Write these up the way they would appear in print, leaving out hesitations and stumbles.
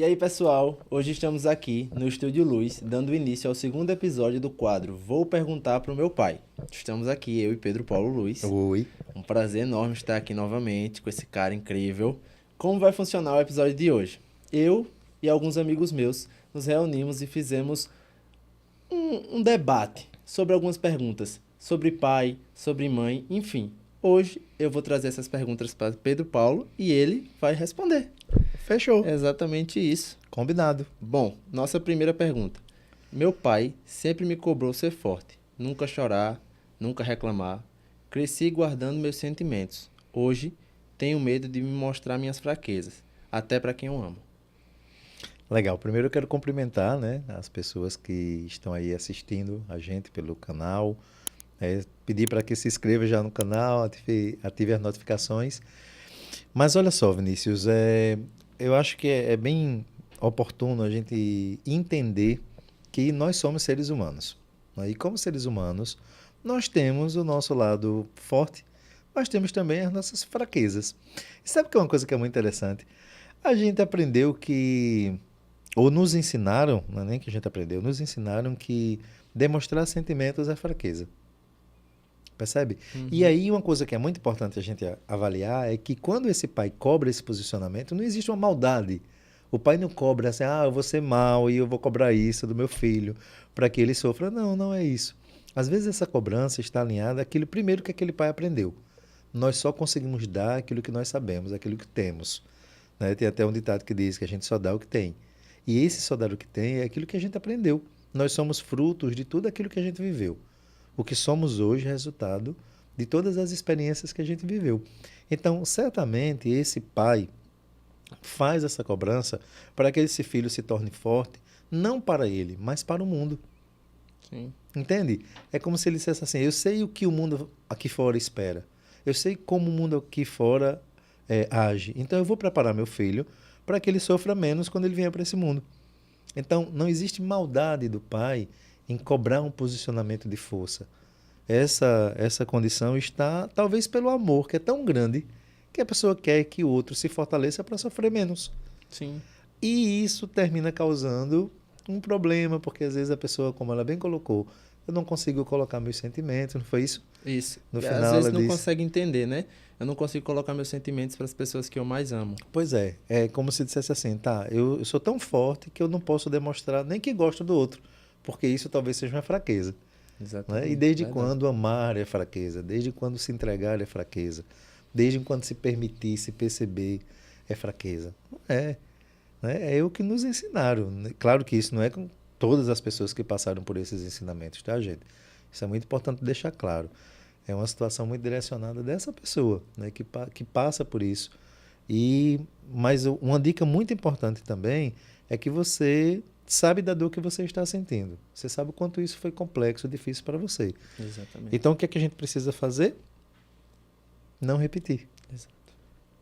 E aí, pessoal, hoje estamos aqui no Estúdio Luz, dando início ao segundo episódio do quadro Vou Perguntar pro Meu Pai. Estamos aqui, eu e Pedro Paulo Luz. Oi. Um prazer enorme estar aqui novamente com esse cara incrível. Como vai funcionar o episódio de hoje? Eu e alguns amigos meus nos reunimos e fizemos um debate sobre algumas perguntas, sobre pai, sobre mãe, enfim. Hoje eu vou trazer essas perguntas para Pedro Paulo e ele vai responder. Fechou. É exatamente isso. Combinado. Bom, nossa primeira pergunta. Meu pai sempre me cobrou ser forte, nunca chorar, nunca reclamar. Cresci guardando meus sentimentos. Hoje, tenho medo de me mostrar minhas fraquezas, até para quem eu amo. Legal. Primeiro eu quero cumprimentar, né, as pessoas que estão aí assistindo a gente pelo canal. Pedir para que se inscreva já no canal, ative as notificações. Mas olha só, Vinícius, eu acho que é bem oportuno a gente entender que nós somos seres humanos, né? E como seres humanos, nós temos o nosso lado forte, mas temos também as nossas fraquezas. E sabe que é uma coisa que é muito interessante? A gente aprendeu que, ou nos ensinaram, não é nem que a gente aprendeu, nos ensinaram que demonstrar sentimentos é fraqueza. Percebe? E Uhum. aí uma coisa que é muito importante a gente avaliar é que quando esse pai cobra esse posicionamento, não existe uma maldade. O pai não cobra assim, eu vou ser mal e eu vou cobrar isso do meu filho para que ele sofra. Não, não é isso. Às vezes essa cobrança está alinhada àquilo primeiro que aquele pai aprendeu. Nós só conseguimos dar aquilo que nós sabemos, aquilo que temos, né? Tem até um ditado que diz que a gente só dá o que tem. E esse só dar o que tem é aquilo que a gente aprendeu. Nós somos frutos de tudo aquilo que a gente viveu. O que somos hoje é resultado de todas as experiências que a gente viveu. Então, certamente, esse pai faz essa cobrança para que esse filho se torne forte, não para ele, mas para o mundo. Sim. Entende? É como se ele dissesse assim: eu sei o que o mundo aqui fora espera. Eu sei como o mundo aqui fora age. Então, eu vou preparar meu filho para que ele sofra menos quando ele vier para esse mundo. Então, não existe maldade do pai em cobrar um posicionamento de força. Essa condição está talvez pelo amor, que é tão grande que a pessoa quer que o outro se fortaleça para sofrer menos. Sim. E isso termina causando um problema, porque às vezes a pessoa, como ela bem colocou, eu não consigo colocar meus sentimentos, não foi isso? Isso. No Às final vezes ela não disse, consegue entender, né? Eu não consigo colocar meus sentimentos para as pessoas que eu mais amo. pois é como se dissesse assim, tá, eu sou tão forte que eu não posso demonstrar nem que gosto do outro, porque isso talvez seja uma fraqueza. Né? E Exatamente, desde verdade. quando amar é fraqueza? Desde quando se entregar é fraqueza? Desde quando se permitir, se perceber é fraqueza? Não é. Né? É o que nos ensinaram. Né? Claro que isso não é com todas as pessoas que passaram por esses ensinamentos, tá, gente? Isso é muito importante deixar claro. É uma situação muito direcionada dessa pessoa, né, que passa por isso. Mas uma dica muito importante também é que você sabe da dor que você está sentindo. Você sabe o quanto isso foi complexo, difícil para você. Exatamente. Então, o que é que a gente precisa fazer? Não repetir. Exato.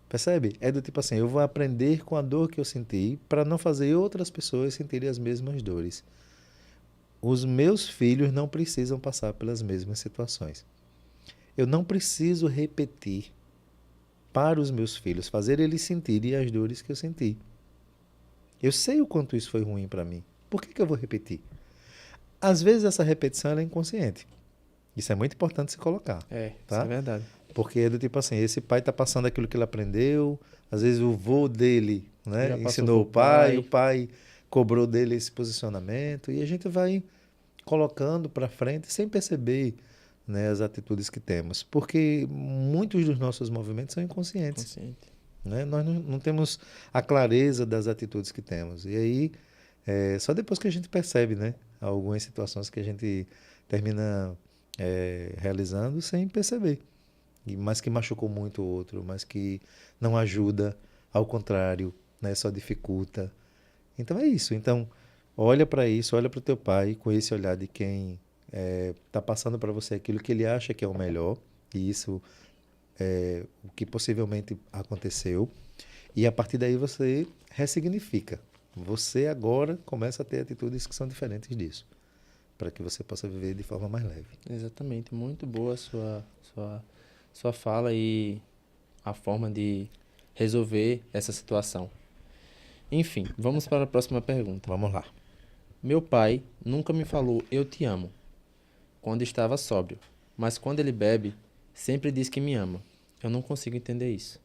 Percebe? É do tipo assim, eu vou aprender com a dor que eu senti para não fazer outras pessoas sentirem as mesmas dores. Os meus filhos não precisam passar pelas mesmas situações. Eu não preciso repetir para os meus filhos, fazer eles sentirem as dores que eu senti. Eu sei o quanto isso foi ruim para mim. Por que eu vou repetir? Às vezes essa repetição é inconsciente. Isso é muito importante se colocar, Isso é tá? verdade. Porque é do tipo assim, esse pai está passando aquilo que ele aprendeu, às vezes o vô dele, né, Já passou ensinou pro o pai. pai cobrou dele esse posicionamento, e a gente vai colocando para frente sem perceber, né, as atitudes que temos. Porque muitos dos nossos movimentos são inconscientes. Consciente. Né? Nós não temos a clareza das atitudes que temos. E aí, só depois que a gente percebe, né, algumas situações que a gente termina realizando sem perceber. Mas que machucou muito o outro, mas que não ajuda, ao contrário, né, só dificulta. Então é isso. Então, olha para isso, olha para o teu pai com esse olhar de quem está passando para você aquilo que ele acha que é o melhor, e isso é o que possivelmente aconteceu. E a partir daí você ressignifica. Você agora começa a ter atitudes que são diferentes disso, para que você possa viver de forma mais leve. Exatamente. Muito boa a sua fala e a forma de resolver essa situação. Enfim, vamos para a próxima pergunta. Vamos lá. Meu pai nunca me falou eu te amo quando estava sóbrio, mas quando ele bebe, sempre diz que me ama. Eu não consigo entender isso.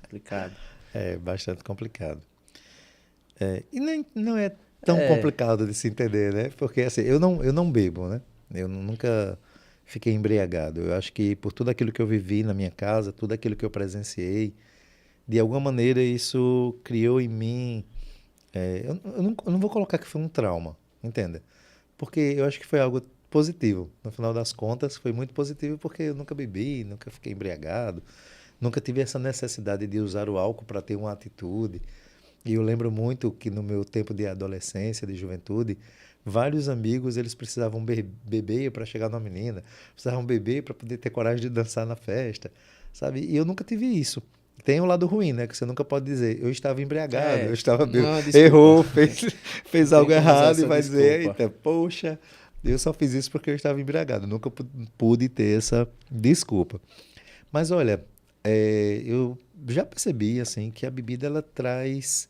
Complicado. É bastante complicado. E nem, não é tão É, complicado de se entender, né? Porque assim, eu não bebo, né? Eu nunca fiquei embriagado. Eu acho que por tudo aquilo que eu vivi na minha casa, tudo aquilo que eu presenciei, de alguma maneira isso criou em mim. Eu não vou colocar que foi um trauma, entenda? Porque eu acho que foi algo positivo. No final das contas, foi muito positivo porque eu nunca bebi, nunca fiquei embriagado, nunca tive essa necessidade de usar o álcool para ter uma atitude. E eu lembro muito que no meu tempo de adolescência, de juventude, vários amigos eles precisavam beber para chegar numa menina, precisavam beber para poder ter coragem de dançar na festa, sabe? E eu nunca tive isso. Tem um lado ruim, né? Que você nunca pode dizer, eu estava embriagado, eu estava bêbado. não, desculpa. Errou, fez Não tem algo como usar errado e essa vai dizer, desculpa. eita, poxa, eu só fiz isso porque eu estava embriagado. Nunca pude ter essa desculpa. Mas olha, eu já percebi assim que a bebida ela traz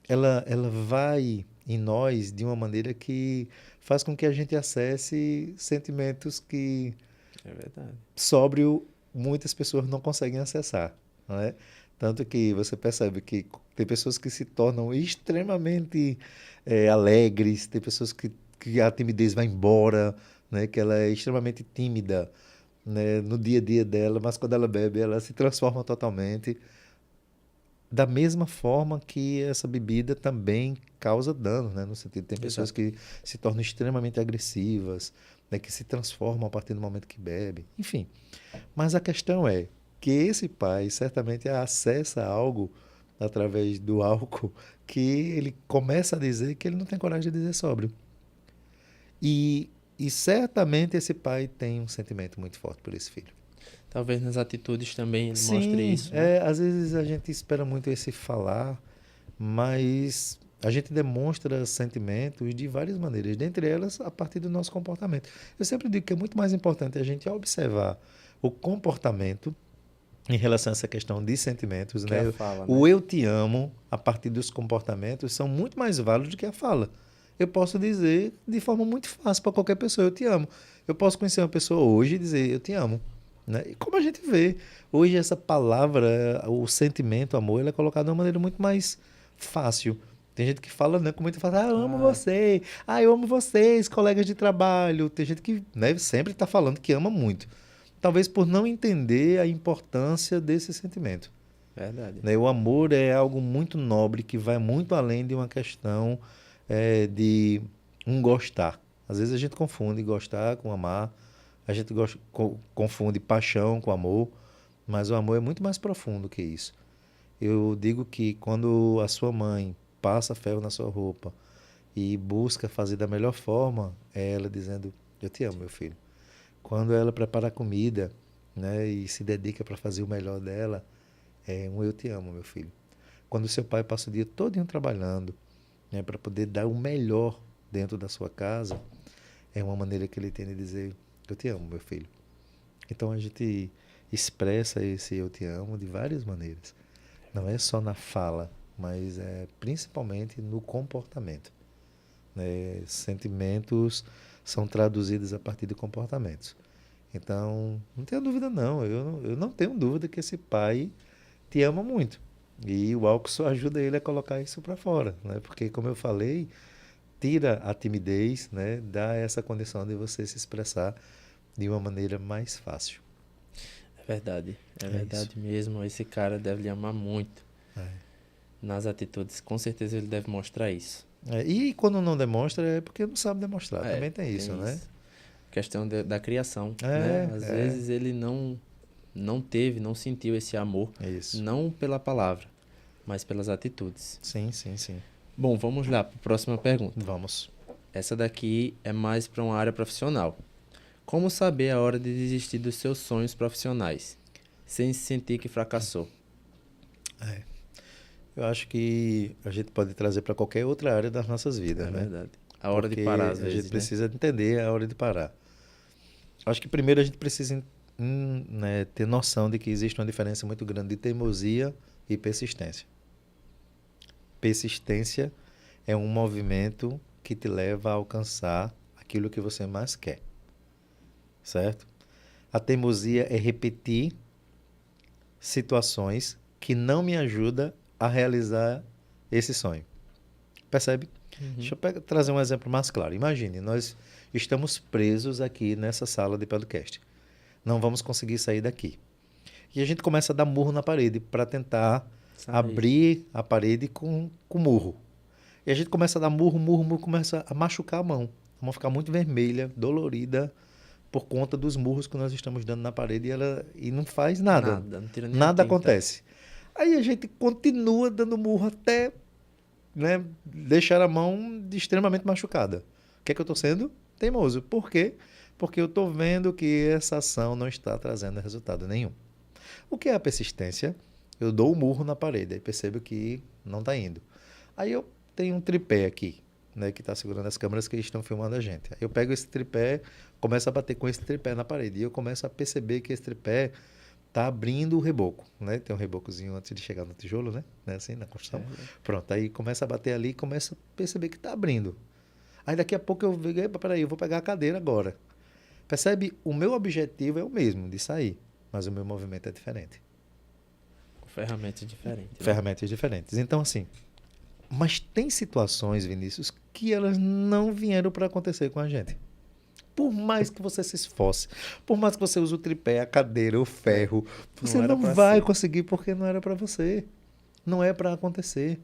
ela vai em nós de uma maneira que faz com que a gente acesse sentimentos que É verdade. sóbrio muitas pessoas não conseguem acessar, não é? Tanto que você percebe que tem pessoas que se tornam extremamente alegres, tem pessoas que a timidez vai embora, né? Que ela é extremamente tímida, né? No dia a dia dela, mas quando ela bebe, ela se transforma totalmente. Da mesma forma que essa bebida também causa dano, né? No sentido, tem pessoas Exato. que se tornam extremamente agressivas, né? Que se transformam a partir do momento que bebe. Enfim, mas a questão é que esse pai certamente acessa algo através do álcool que ele começa a dizer que ele não tem coragem de dizer sóbrio. E certamente esse pai tem um sentimento muito forte por esse filho. Talvez nas atitudes também ele mostre Sim, isso, né? às vezes a gente espera muito esse falar, mas a gente demonstra sentimentos de várias maneiras, dentre elas a partir do nosso comportamento. Eu sempre digo que é muito mais importante a gente observar o comportamento em relação a essa questão de sentimentos, Que é a né? fala, O né? eu te amo, a partir dos comportamentos, são muito mais válidos do que a fala. Eu posso dizer de forma muito fácil para qualquer pessoa, eu te amo. Eu posso conhecer uma pessoa hoje e dizer, eu te amo. Né? E como a gente vê, hoje essa palavra, o sentimento, o amor, ele é colocado de uma maneira muito mais fácil. Tem gente que fala, né, com muita fala, ah, eu amo Ah, você, ah, eu amo vocês, colegas de trabalho. Tem gente que, né, sempre está falando que ama muito. Talvez por não entender a importância desse sentimento. verdade. Né? O amor é algo muito nobre que vai muito além de uma questão de um gostar. Às vezes a gente confunde gostar com amar, a gente confunde paixão com amor, mas o amor é muito mais profundo que isso. Eu digo que quando a sua mãe passa ferro na sua roupa e busca fazer da melhor forma, é ela dizendo: Eu te amo, meu filho. Quando ela prepara a comida, né, e se dedica para fazer o melhor dela, é um eu te amo, meu filho. Quando seu pai passa o dia todo trabalhando, né, para poder dar o melhor dentro da sua casa, é uma maneira que ele tem de dizer: Eu te amo, meu filho. Então a gente expressa esse eu te amo de várias maneiras. Não é só na fala, mas principalmente no comportamento. Né? Sentimentos são traduzidos a partir de comportamentos. Então, não tenho dúvida não. Eu não tenho dúvida que esse pai te ama muito. E o álcool só ajuda ele a colocar isso para fora, né? Porque, como eu falei, tira a timidez, né? Dá essa condição de você se expressar de uma maneira mais fácil. É É isso. verdade mesmo. Esse cara deve lhe amar muito É. nas atitudes. Com certeza ele deve mostrar isso. E quando não demonstra é porque não sabe demonstrar. É, Também tem isso, tem né? isso. Questão da criação, né? É, Às é, vezes ele não teve, não sentiu esse amor, é isso. não pela palavra, mas pelas atitudes. Sim, sim, sim. Bom, vamos lá para a próxima pergunta. Vamos. Essa daqui é mais para uma área profissional. Como saber a hora de desistir dos seus sonhos profissionais, sem se sentir que fracassou? É. Eu acho que a gente pode trazer para qualquer outra área das nossas vidas, É né? verdade. A hora de Porque parar, às a gente vezes, né? precisa entender a hora de parar. Acho que primeiro a gente precisa né, ter noção de que existe uma diferença muito grande de teimosia e persistência. Persistência é um movimento que te leva a alcançar aquilo que você mais quer, certo? A teimosia é repetir situações que não me ajudam a realizar esse sonho. Percebe? Deixa eu trazer um exemplo mais claro. Imagine, nós estamos presos aqui nessa sala de podcast. Não vamos conseguir sair daqui. E a gente começa a dar murro na parede para tentar abrir a parede com murro. E a gente começa a dar murro, começa a machucar a mão. A mão fica muito vermelha, dolorida, por conta dos murros que nós estamos dando na parede e não faz nada. Não tira nem Nada a tinta. acontece. Aí a gente continua dando murro até, né, deixar a mão extremamente machucada. O que é que eu estou sendo? Teimoso. Por quê? Porque eu estou vendo que essa ação não está trazendo resultado nenhum. O que é a persistência? Eu dou o murro na parede e percebo que não está indo. Aí eu tenho um tripé aqui, né, que está segurando as câmeras que estão filmando a gente. Aí eu pego esse tripé, começo a bater com esse tripé na parede e eu começo a perceber que esse tripé está abrindo o reboco, né? Tem um rebocozinho antes de chegar no tijolo, né? Assim, na construção. Pronto, aí começa a bater ali e começa a perceber que está abrindo. Aí daqui a pouco eu vejo, peraí, eu vou pegar a cadeira agora. Percebe? O meu objetivo é o mesmo, de sair, mas o meu movimento é diferente. Com ferramentas diferentes. Ferramentas diferentes. Então, assim, mas tem situações, Vinícius, que elas não vieram para acontecer com a gente. Por mais que você se esforce, por mais que você use o tripé, a cadeira, o ferro, você não vai conseguir porque não era para você. Não é para acontecer.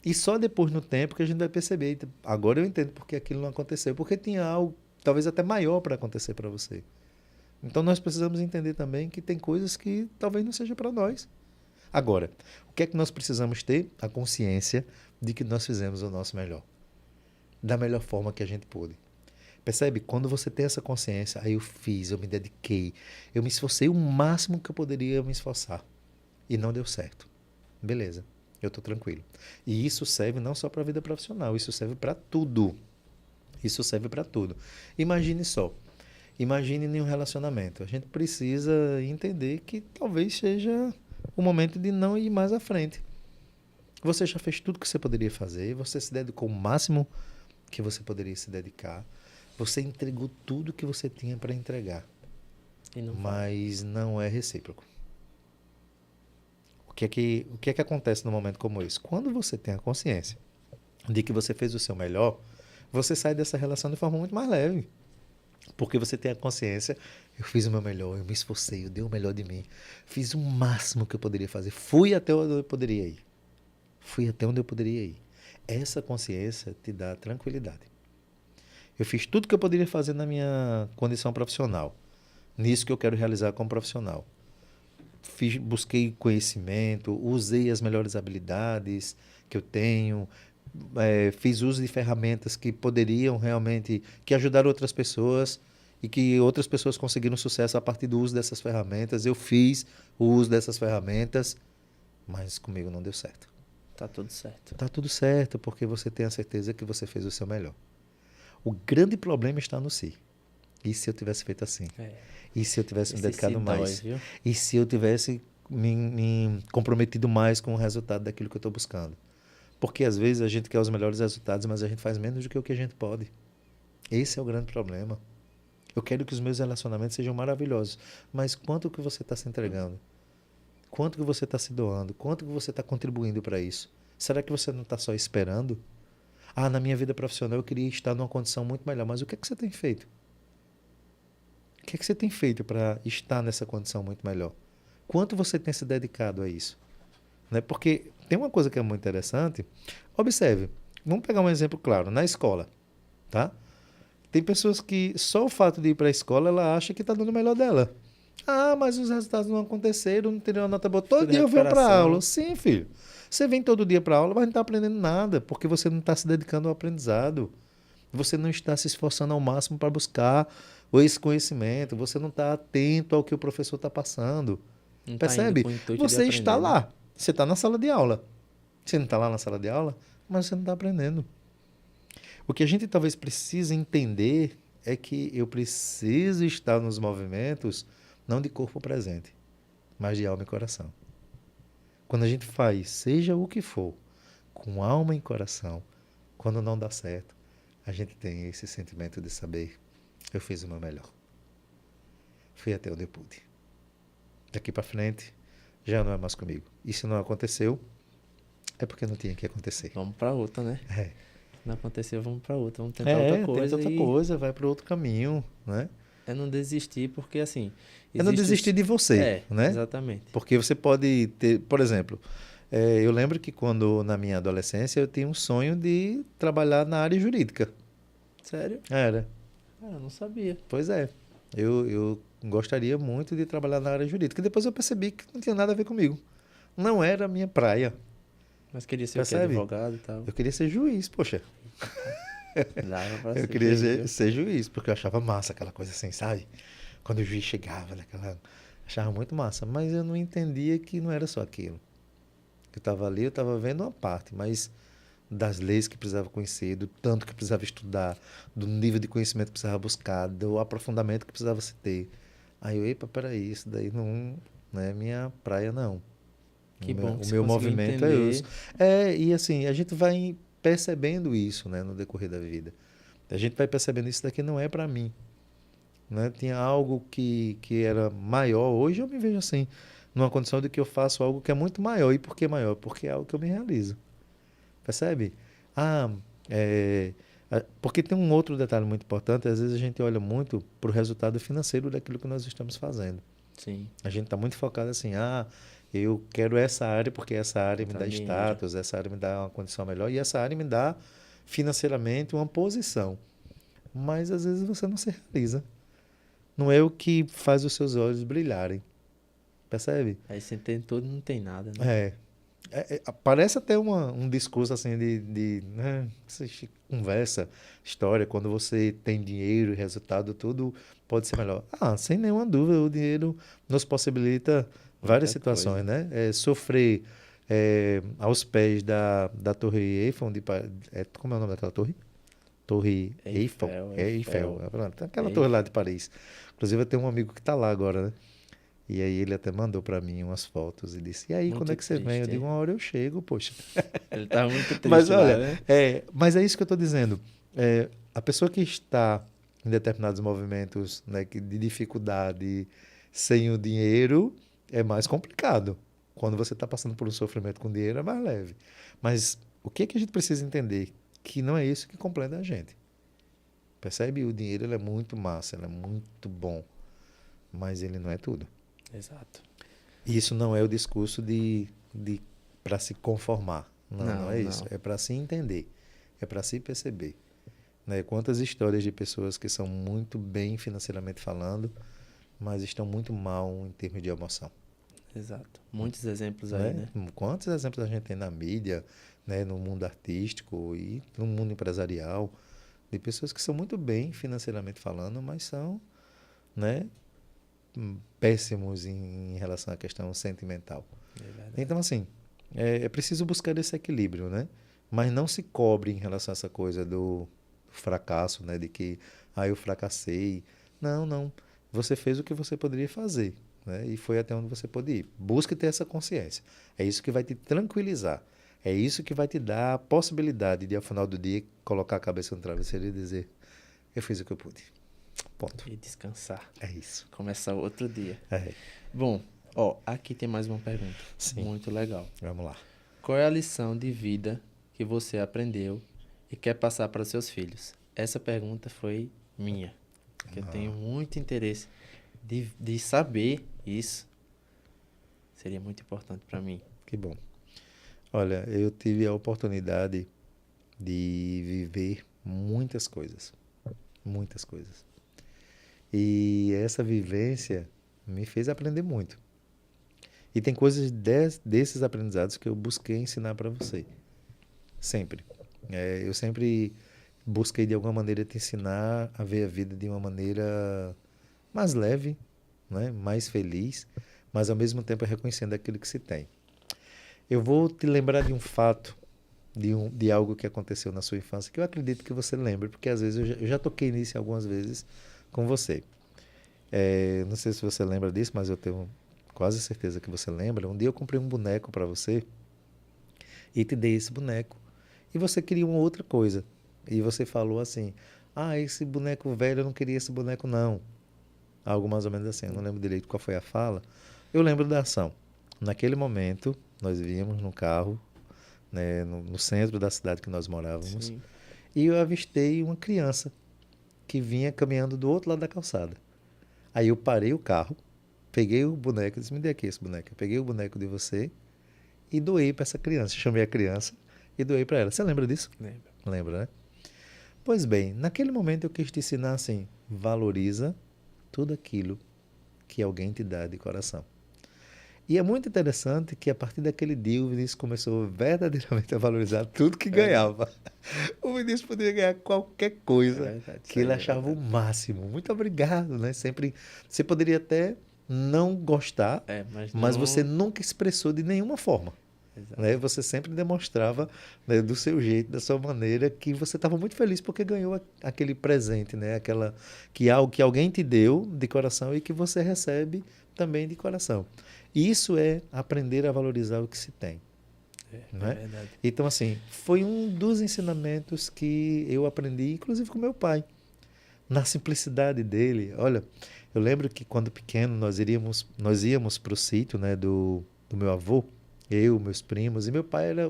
E só depois, no tempo, que a gente vai perceber. Agora eu entendo porque aquilo não aconteceu. Porque tinha algo, talvez até maior para acontecer para você. Então nós precisamos entender também que tem coisas que talvez não seja para nós. Agora, o que é que nós precisamos ter? A consciência de que nós fizemos o nosso melhor. Da melhor forma que a gente pôde. Percebe? Quando você tem essa consciência, aí eu fiz, eu me dediquei, eu me esforcei o máximo que eu poderia me esforçar. E não deu certo. Beleza, eu estou tranquilo. E isso serve não só para a vida profissional, isso serve para tudo. Isso serve para tudo. Imagine só. Imagine em um relacionamento. A gente precisa entender que talvez seja o momento de não ir mais à frente. Você já fez tudo que você poderia fazer, você se dedicou o máximo que você poderia se dedicar, você entregou tudo que você tinha para entregar, mas não é recíproco. O que é que acontece num momento como esse? Quando você tem a consciência de que você fez o seu melhor, você sai dessa relação de forma muito mais leve. Porque você tem a consciência, eu fiz o meu melhor, eu me esforcei, eu dei o melhor de mim, fiz o máximo que eu poderia fazer, fui até onde eu poderia ir. Fui até onde eu poderia ir. Essa consciência te dá tranquilidade. Eu fiz tudo que eu poderia fazer na minha condição profissional, nisso que eu quero realizar como profissional. Busquei conhecimento, usei as melhores habilidades que eu tenho, fiz uso de ferramentas que poderiam realmente, que ajudaram outras pessoas e que outras pessoas conseguiram sucesso a partir do uso dessas ferramentas. Eu fiz o uso dessas ferramentas, mas comigo não deu certo. Tá tudo certo. Tá tudo certo, porque você tem a certeza que você fez o seu melhor. O grande problema está no si. E se eu tivesse feito assim? E se eu tivesse me dedicado mais? Viu? E se eu tivesse me comprometido mais com o resultado daquilo que eu estou buscando? Porque às vezes a gente quer os melhores resultados, mas a gente faz menos do que o que a gente pode. Esse é o grande problema. Eu quero que os meus relacionamentos sejam maravilhosos, mas quanto que você está se entregando? Quanto que você está se doando? Quanto que você está contribuindo para isso? Será que você não está só esperando? Ah, na minha vida profissional eu queria estar numa condição muito melhor, mas o que é que você tem feito? O que é que você tem feito para estar nessa condição muito melhor? Quanto você tem se dedicado a isso? Né? Porque tem uma coisa que é muito interessante. Observe, vamos pegar um exemplo claro, na escola, tá? Tem pessoas que só o fato de ir para a escola, ela acha que está dando o melhor dela. Ah, mas os resultados não aconteceram, não teria uma nota boa. Todo dia eu venho para a aula. Sim, filho. Você vem todo dia para a aula, mas não está aprendendo nada, porque você não está se dedicando ao aprendizado. Você não está se esforçando ao máximo para buscar esse conhecimento. Você não está atento ao que o professor está passando. Não percebe? Tá você está lá. Você está na sala de aula. Você não está lá na sala de aula, mas você não está aprendendo. O que a gente talvez precise entender é que eu preciso estar nos movimentos não de corpo presente, mas de alma e coração. Quando a gente faz, seja o que for, com alma e coração, quando não dá certo, a gente tem esse sentimento de saber, eu fiz o meu melhor. Fui até onde eu pude. Daqui para frente, já não é mais comigo. E se não aconteceu, é porque não tinha que acontecer. Vamos pra outra, né? É, Não aconteceu, vamos pra outra. Vamos tentar outra coisa. tenta outra E coisa, vai para outro caminho, né? é não desistir, porque assim. É não existe desistir de você, É, né? exatamente. Porque você pode ter, por exemplo, eu lembro que quando na minha adolescência eu tinha um sonho de trabalhar na área jurídica. Sério? Era, Ah, eu não sabia. pois é. Eu gostaria muito de trabalhar na área jurídica. Depois eu percebi que não tinha nada a ver comigo. Não era a minha praia, Mas queria ser o quê? percebe? Advogado e tal. Eu queria ser juiz, poxa. Dava pra Eu ser queria juiz, viu? ser juiz, porque eu achava massa aquela coisa assim, sabe? Quando o juiz chegava, naquela... achava muito massa. Mas eu não entendia que não era só aquilo. Eu estava ali, eu estava vendo uma parte, mas das leis que precisava conhecer, do tanto que precisava estudar, do nível de conhecimento que precisava buscar, do aprofundamento que precisava se ter. Aí eu, epa, peraí, isso daí não é minha praia, não. Que bom que O você meu conseguiu movimento é entender. isso. E assim, a gente vai percebendo isso, né, no decorrer da vida. A gente vai percebendo isso daqui não é para mim, né? Tinha algo que era maior. Hoje eu me vejo assim, numa condição de que eu faço algo que é muito maior. E por que maior? Porque é algo que eu me realizo. Percebe? Ah, porque tem um outro detalhe muito importante. Às vezes a gente olha muito para o resultado financeiro daquilo que nós estamos fazendo. Sim, A gente está muito focado assim, eu quero essa área porque essa área me dá dá dinheiro. status, essa área me dá uma condição melhor e essa área me dá financeiramente uma posição. Mas às vezes você não se realiza. Não é o que faz os seus olhos brilharem. Percebe? Aí você tem tudo e não tem nada, né? É. Parece até um discurso assim né, conversa, história, quando você tem dinheiro e resultado, tudo pode ser melhor. Sem nenhuma dúvida, o dinheiro nos possibilita várias Muita situações, coisa. né? Sofrer aos pés da Torre Eiffel, como é o nome daquela torre? Torre Eiffel. Eiffel, Eiffel. Eiffel. Pronto, aquela torre lá Eiffel. de Paris. Inclusive, eu tenho um amigo que está lá agora, né? E aí ele até mandou para mim umas fotos e disse: E aí, quando Muito é que você vem? Eu triste. digo: Uma hora eu chego, poxa. Ele tá muito Mas triste lá, olha, né? mas é isso que eu estou dizendo. A pessoa que está em determinados movimentos, né, de dificuldade, sem o dinheiro, é mais complicado. Quando você está passando por um sofrimento com dinheiro, é mais leve. Mas o que é que a gente precisa entender? Que não é isso que completa a gente. Percebe? O dinheiro ele é muito massa, ele é muito bom, mas ele não é tudo. Exato. E isso não é o discurso de para se conformar. Não Não, é isso. não. É para se entender, é para se perceber. Né? Quantas histórias de pessoas que são muito bem financeiramente falando, mas estão muito mal em termos de emoção. Exato. Muitos exemplos aí, Né? né? Quantos exemplos a gente tem na mídia, né? No mundo artístico e no mundo empresarial, de pessoas que são muito bem financeiramente falando, mas são, né, péssimos em relação à questão sentimental. É verdade. Então, assim, é preciso buscar esse equilíbrio, né? Mas não se cobre em relação a essa coisa do fracasso, né? De que, eu fracassei. Não, não. Você fez o que você poderia fazer, né? E foi até onde você pôde ir. Busque ter essa consciência. É isso que vai te tranquilizar. É isso que vai te dar a possibilidade de, ao final do dia, colocar a cabeça no travesseiro e dizer: eu fiz o que eu pude. Ponto. E descansar. É isso. Começar outro dia. É. Bom, ó, aqui tem mais uma pergunta. Sim. Muito legal. Vamos lá. Qual é a lição de vida que você aprendeu e quer passar para os seus filhos? Essa pergunta foi minha, que eu tenho muito interesse de saber isso. Seria muito importante para mim. Que bom. Olha, eu tive a oportunidade de viver muitas coisas. Muitas coisas. E essa vivência me fez aprender muito. E tem coisas desses aprendizados que eu busquei ensinar para você. Sempre. Eu sempre busquei, de alguma maneira, te ensinar a ver a vida de uma maneira mais leve, né? Mais feliz, mas ao mesmo tempo reconhecendo aquilo que se tem. Eu vou te lembrar de um fato, de algo que aconteceu na sua infância, que eu acredito que você lembre, porque às vezes eu já toquei nisso algumas vezes com você. Não sei se você lembra disso, mas eu tenho quase certeza que você lembra. Um dia eu comprei um boneco para você e te dei esse boneco. E você queria uma outra coisa. E você falou assim, ah, esse boneco velho, eu não queria esse boneco não. Algo mais ou menos assim, eu não lembro direito qual foi a fala. Eu lembro da ação. Naquele momento, nós víamos no carro, né, no centro da cidade que nós morávamos, Sim. e eu avistei uma criança que vinha caminhando do outro lado da calçada. Aí eu parei o carro, peguei o boneco, disse, me dê aqui esse boneco. Eu peguei o boneco de você e doei para essa criança. Chamei a criança e doei para ela. Você lembra disso? Lembro. Lembra, né? Pois bem, naquele momento eu quis te ensinar assim, valoriza tudo aquilo que alguém te dá de coração. E é muito interessante que a partir daquele dia o Vinícius começou verdadeiramente a valorizar tudo que É verdade. ganhava. O Vinícius poderia ganhar qualquer É coisa verdade. Isso que ele aí é achava o verdade. máximo. Muito obrigado, né? Sempre você poderia até não gostar, É, mas mas você não. nunca expressou de nenhuma forma, né? Exato. Você sempre demonstrava, né, do seu jeito, da sua maneira, que você estava muito feliz porque ganhou aquele presente, né? Aquela que algo que alguém te deu de coração e que você recebe também de coração. Isso é aprender a valorizar o que se tem, É né? verdade. Então, assim, foi um dos ensinamentos que eu aprendi, inclusive com meu pai, na simplicidade dele. Olha, eu lembro que quando pequeno nós íamos para o sítio, né, do meu avô, eu, meus primos, e meu pai era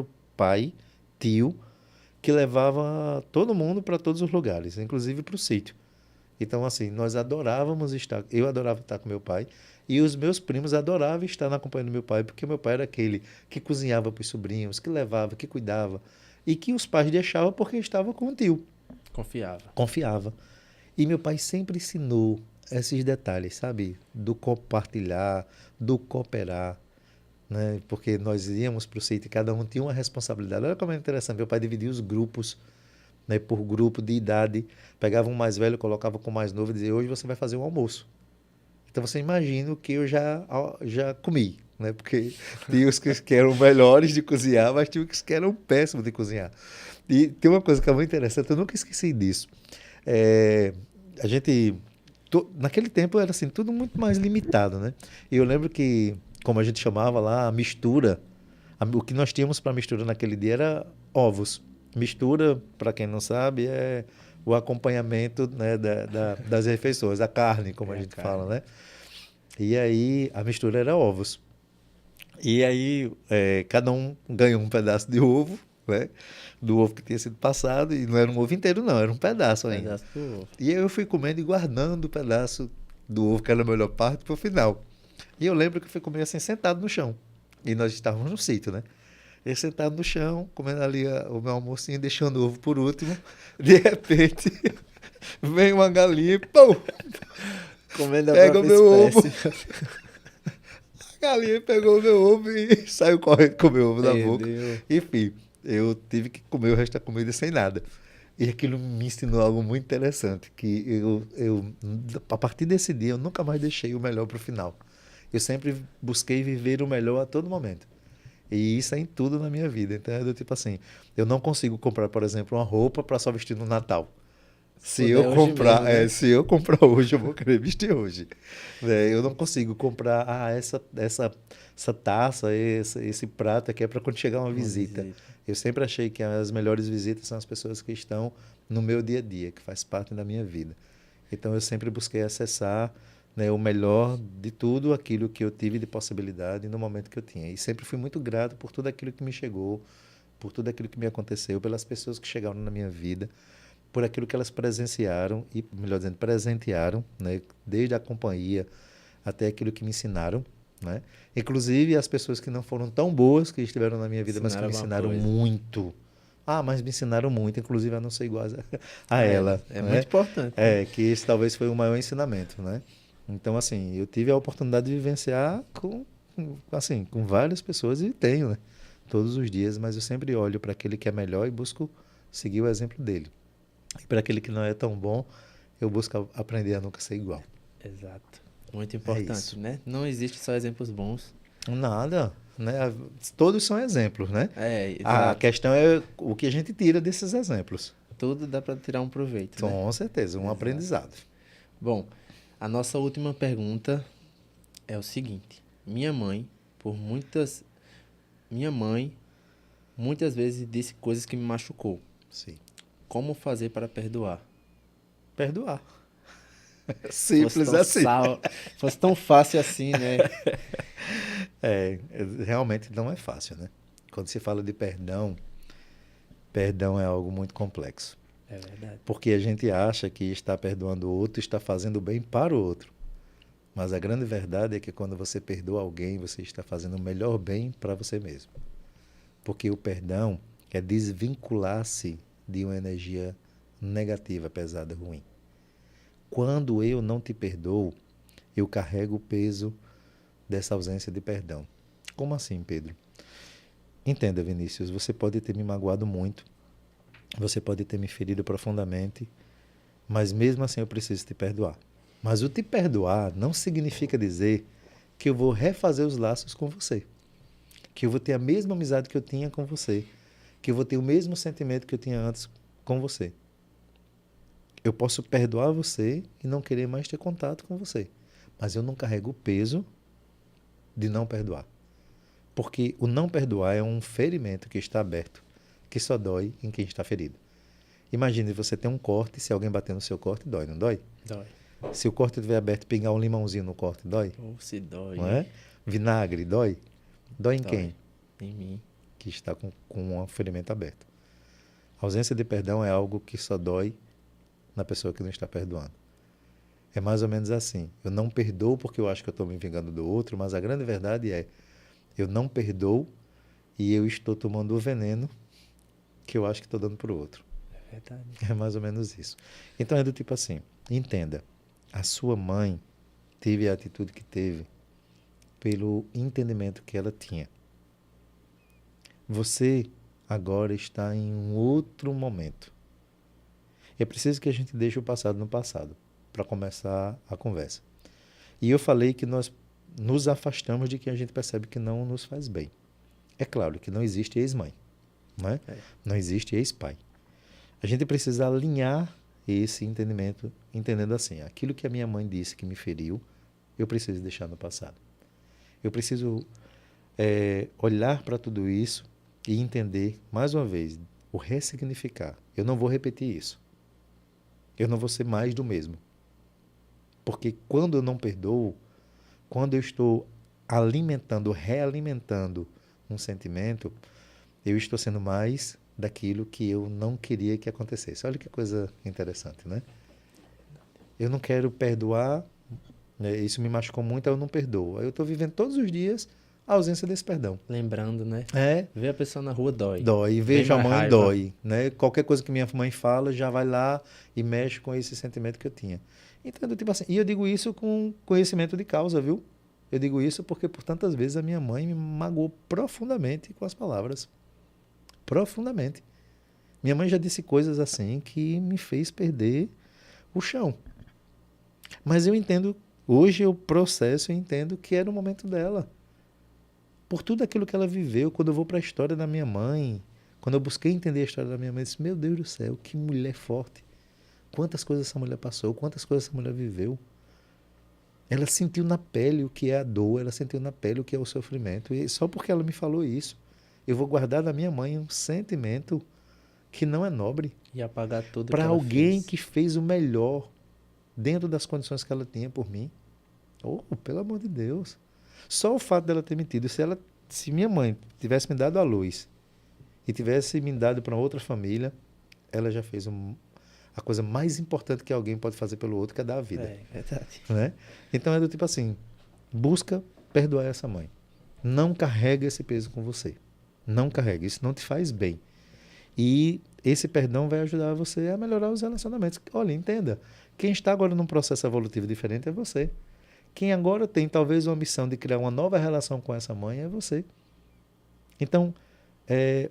o pai, tio, que levava todo mundo para todos os lugares, inclusive para o sítio. Então, assim, nós adorávamos estar, eu adorava estar com meu pai, e os meus primos adoravam estar na companhia do meu pai, porque meu pai era aquele que cozinhava para os sobrinhos, que levava, que cuidava, e que os pais deixavam porque estava com o tio, Confiava. confiava. E meu pai sempre ensinou esses detalhes, sabe? Do compartilhar, do cooperar, né? Porque nós íamos para o sítio e cada um tinha uma responsabilidade. Olha como é interessante, meu pai dividia os grupos, né, por grupo de idade, pegava um mais velho, colocava com o mais novo e dizia, hoje você vai fazer um almoço. Então você imagina o que eu já comi, né? Porque tinha os que eram melhores de cozinhar, mas tinha os que eram péssimos de cozinhar. E tem uma coisa que é muito interessante, eu nunca esqueci disso. É, a gente, naquele tempo era assim, tudo muito mais limitado, né? E eu lembro que, como a gente chamava lá, a mistura, o que nós tínhamos para mistura naquele dia era ovos. Mistura, para quem não sabe, é o acompanhamento, né, das refeições, a carne, como a É a gente fala, carne. né? E aí a mistura era ovos. E aí cada um ganhou um pedaço de ovo, né? Do ovo que tinha sido passado, e não era um ovo inteiro, não, era um pedaço ainda. Pedaço do ovo. E aí eu fui comendo e guardando o pedaço do ovo, que era a melhor parte, para o final. E eu lembro que eu fui comer assim, sentado no chão. E nós estávamos no sítio, né? Eu sentado no chão, comendo ali o meu almocinho, deixando o ovo por último. De repente, vem uma galinha e pum, Comendo a pega o própria meu ovo. espécie. A galinha pegou o meu ovo e saiu correndo com o meu ovo na boca. Perdeu. Enfim, eu tive que comer o resto da comida sem nada. E aquilo me ensinou algo muito interessante, que a partir desse dia, eu nunca mais deixei o melhor para o final. Eu sempre busquei viver o melhor a todo momento. E isso é em tudo na minha vida. Então é do tipo assim, eu não consigo comprar, por exemplo, uma roupa para só vestir no Natal. Se puder hoje mesmo, né? Se eu comprar hoje, eu vou querer vestir hoje. Eu não consigo comprar, essa taça, esse prato aqui é para quando chegar uma Uma visita. visita. Eu sempre achei que as melhores visitas são as pessoas que estão no meu dia a dia, que faz parte da minha vida. Então eu sempre busquei acessar, né, o melhor de tudo aquilo que eu tive de possibilidade no momento que eu tinha. E sempre fui muito grato por tudo aquilo que me chegou, por tudo aquilo que me aconteceu, pelas pessoas que chegaram na minha vida, por aquilo que elas presenciaram e, melhor dizendo, presentearam, né, desde a companhia até aquilo que me ensinaram, né? Inclusive as pessoas que não foram tão boas que estiveram na minha vida, mas que Ensinaram me alguma ensinaram coisa. muito. Ah, mas me ensinaram muito, inclusive a não ser igual a ela, É muito né? importante, né? Que esse talvez foi o maior ensinamento, né? Então, assim, eu tive a oportunidade de vivenciar assim, com várias pessoas e tenho, né? Todos os dias, mas eu sempre olho para aquele que é melhor e busco seguir o exemplo dele. E para aquele que não é tão bom, eu busco aprender a nunca ser igual. Exato. Muito É importante, isso. né? Não existe só exemplos bons. Nada, né? Todos são exemplos, né? É, A exato. questão é o que a gente tira desses exemplos. Tudo dá para tirar um proveito, né? Com certeza, um Exato. aprendizado. Bom, a nossa última pergunta é o seguinte. Minha mãe, por muitas minha mãe muitas vezes disse coisas que me machucou. Sim. Como fazer para perdoar? Perdoar. Fosse Simples tão assim. fosse tão fácil assim, né? Realmente não é fácil, né? Quando se fala de perdão, perdão é algo muito complexo. É verdade. Porque a gente acha que está perdoando o outro, está fazendo bem para o outro. Mas a grande verdade é que quando você perdoa alguém, você está fazendo o melhor bem para você mesmo. Porque o perdão é desvincular-se de uma energia negativa, pesada, ruim. Quando eu não te perdoo, eu carrego o peso dessa ausência de perdão. Como assim, Pedro? Entenda, Vinícius, você pode ter me magoado muito, você pode ter me ferido profundamente, mas mesmo assim eu preciso te perdoar. Mas o te perdoar não significa dizer que eu vou refazer os laços com você, que eu vou ter a mesma amizade que eu tinha com você, que eu vou ter o mesmo sentimento que eu tinha antes com você. Eu posso perdoar você e não querer mais ter contato com você, mas eu não carrego o peso de não perdoar. Porque o não perdoar é um ferimento que está aberto, que só dói em quem está ferido. Imagine você ter um corte, se alguém bater no seu corte, dói, não dói? Dói. Se o corte estiver aberto, pingar um limãozinho no corte, dói? Ou se dói. Não é? Vinagre, dói? Dói em Dói. quem? Em mim. Que está com um ferimento aberto. A ausência de perdão é algo que só dói na pessoa que não está perdoando. É mais ou menos assim. Eu não perdoo porque eu acho que eu estou me vingando do outro, mas a grande verdade é, eu não perdoo e eu estou tomando o veneno que eu acho que estou dando para o outro. É verdade. É mais ou menos isso. Então é do tipo assim, entenda, a sua mãe teve a atitude que teve pelo entendimento que ela tinha. Você agora está em um outro momento. É preciso que a gente deixe o passado no passado para começar a conversa. E eu falei que nós nos afastamos de quem a gente percebe que não nos faz bem. É claro que não existe ex-mãe, não é? Não existe ex-pai. A gente precisa alinhar esse entendimento, entendendo assim, aquilo que a minha mãe disse que me feriu, eu preciso deixar no passado. Eu preciso olhar para tudo isso e entender, mais uma vez, o ressignificar. Eu não vou repetir isso. Eu não vou ser mais do mesmo. Porque quando eu não perdoo, quando eu estou alimentando, realimentando um sentimento, eu estou sendo mais daquilo que eu não queria que acontecesse. Olha que coisa interessante, né? Eu não quero perdoar, né? Isso me machucou muito, eu não perdoo. Aí eu estou vivendo todos os dias a ausência desse perdão. Lembrando, né? É, Ver a pessoa na rua dói. dói. Vem Vejo a mais mãe, raiva. dói. Né? Qualquer coisa que minha mãe fala, já vai lá e mexe com esse sentimento que eu tinha. Então, tipo assim, e eu digo isso com conhecimento de causa, viu? Eu digo isso porque por tantas vezes a minha mãe me magoou profundamente com as palavras. Profundamente. Minha mãe já disse coisas assim que me fez perder o chão. Mas eu entendo, hoje eu processo e entendo que era o momento dela. Por tudo aquilo que ela viveu, quando eu vou para a história da minha mãe, quando eu busquei entender a história da minha mãe, eu disse, meu Deus do céu, que mulher forte. Quantas coisas essa mulher passou, quantas coisas essa mulher viveu. Ela sentiu na pele o que é a dor, ela sentiu na pele o que é o sofrimento. E só porque ela me falou isso, eu vou guardar da minha mãe um sentimento que não é nobre. E apagar tudo que Para ela alguém fez. que fez o melhor dentro das condições que ela tinha por mim. Oh, pelo amor de Deus. Só o fato dela ter mentido, se minha mãe tivesse me dado a luz e tivesse me dado para outra família, ela já fez a coisa mais importante que alguém pode fazer pelo outro, que é dar a vida. É verdade. Né? Então é do tipo assim, busca perdoar essa mãe. Não carrega esse peso com você. Não carrega, isso não te faz bem. E esse perdão vai ajudar você a melhorar os relacionamentos. Olha, entenda, quem está agora num processo evolutivo diferente é você. Quem agora tem talvez uma missão de criar uma nova relação com essa mãe é você. Então,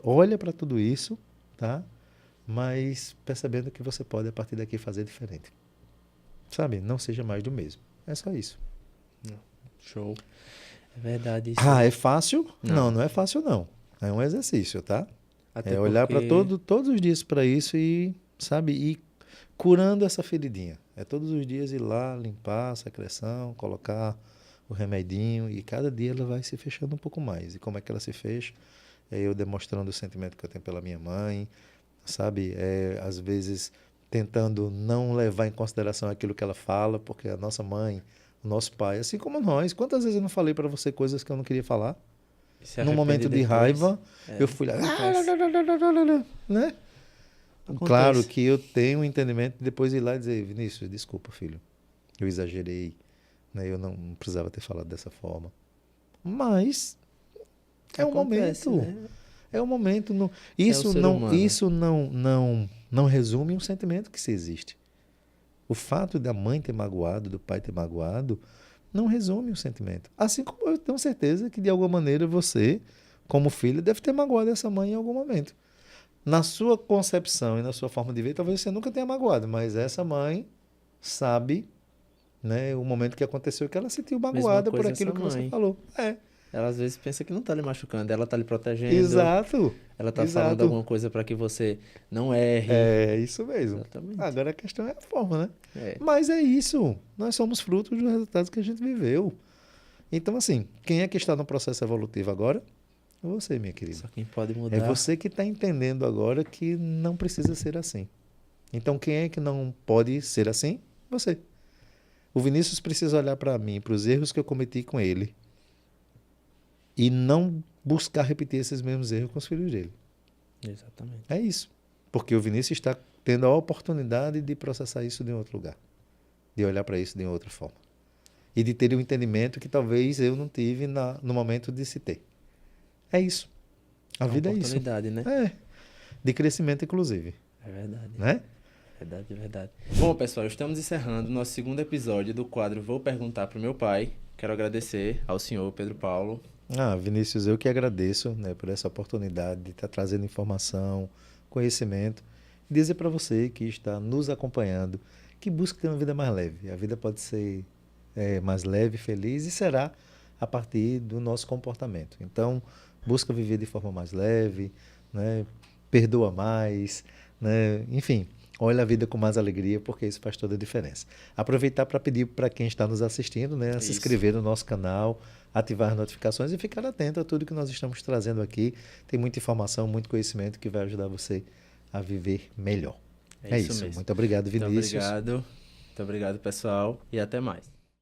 olha para tudo isso, tá? Mas percebendo que você pode a partir daqui fazer diferente. Sabe? Não seja mais do mesmo. É só isso. Show. É verdade isso. Ah, é fácil? Não. Não é fácil não. É um exercício, tá? Até Olhar para porque todos os dias para isso e, sabe, ir curando essa feridinha. É todos os dias ir lá, limpar a secreção, colocar o remedinho, e cada dia ela vai se fechando um pouco mais. E como é que ela se fecha? É eu demonstrando o sentimento que eu tenho pela minha mãe, sabe? Às vezes tentando não levar em consideração aquilo que ela fala, porque a nossa mãe, o nosso pai, assim como nós, quantas vezes eu não falei para você coisas que eu não queria falar? E se Num arrepende momento de depois. raiva, eu fui lá, né? Claro Acontece. que eu tenho um entendimento de depois ir lá e dizer, Vinícius, desculpa, filho, eu exagerei, né? Eu não precisava ter falado dessa forma. Mas é um Acontece, momento, né? é um momento. É o ser humano. Isso não resume um sentimento que se existe. O fato da mãe ter magoado, do pai ter magoado, não resume um sentimento. Assim como eu tenho certeza que de alguma maneira você, como filho, deve ter magoado essa mãe em algum momento. Na sua concepção e na sua forma de ver, talvez você nunca tenha magoado, mas essa mãe sabe, né, o momento que aconteceu que ela se sentiu Mesma magoada por coisa essa aquilo que você mãe. falou. Ela às vezes pensa que não tá lhe machucando, ela tá lhe protegendo, Exato, ela tá falando exato. alguma coisa para que você não erre. É isso mesmo. Exatamente. Agora a questão é a forma, né? É. Mas é isso. Nós somos frutos dos resultados que a gente viveu. Então, assim, quem é que está no processo evolutivo agora? É você, minha querida. Só quem pode É mudar. você que está entendendo agora que não precisa ser assim. Então, quem é que não pode ser assim? Você. O Vinícius precisa olhar para mim, para os erros que eu cometi com ele e não buscar repetir esses mesmos erros com os filhos dele. Exatamente. É isso. Porque o Vinícius está tendo a oportunidade de processar isso de outro lugar, de olhar para isso de outra forma. E de ter um entendimento que talvez eu não tive no momento de se ter. É isso. A É uma vida é isso. oportunidade, né? É. De crescimento, inclusive. É verdade. Né? Verdade, verdade. Bom, pessoal, estamos encerrando o nosso segundo episódio do quadro Vou Perguntar pro Meu Pai. Quero agradecer ao senhor Pedro Paulo. Vinícius, eu que agradeço, né, por essa oportunidade de estar trazendo informação, conhecimento. E dizer para você que está nos acompanhando que busque ter uma vida mais leve. A vida pode ser mais leve, feliz e será a partir do nosso comportamento. Então, busca viver de forma mais leve, né, perdoa mais, né, enfim, olha a vida com mais alegria, porque isso faz toda a diferença. Aproveitar para pedir para quem está nos assistindo, né, a se Isso. inscrever no nosso canal, ativar as notificações e ficar atento a tudo que nós estamos trazendo aqui. Tem muita informação, muito conhecimento que vai ajudar você a viver melhor. É isso isso. mesmo. Muito obrigado, Muito Vinícius. obrigado. Muito obrigado, pessoal. E até mais.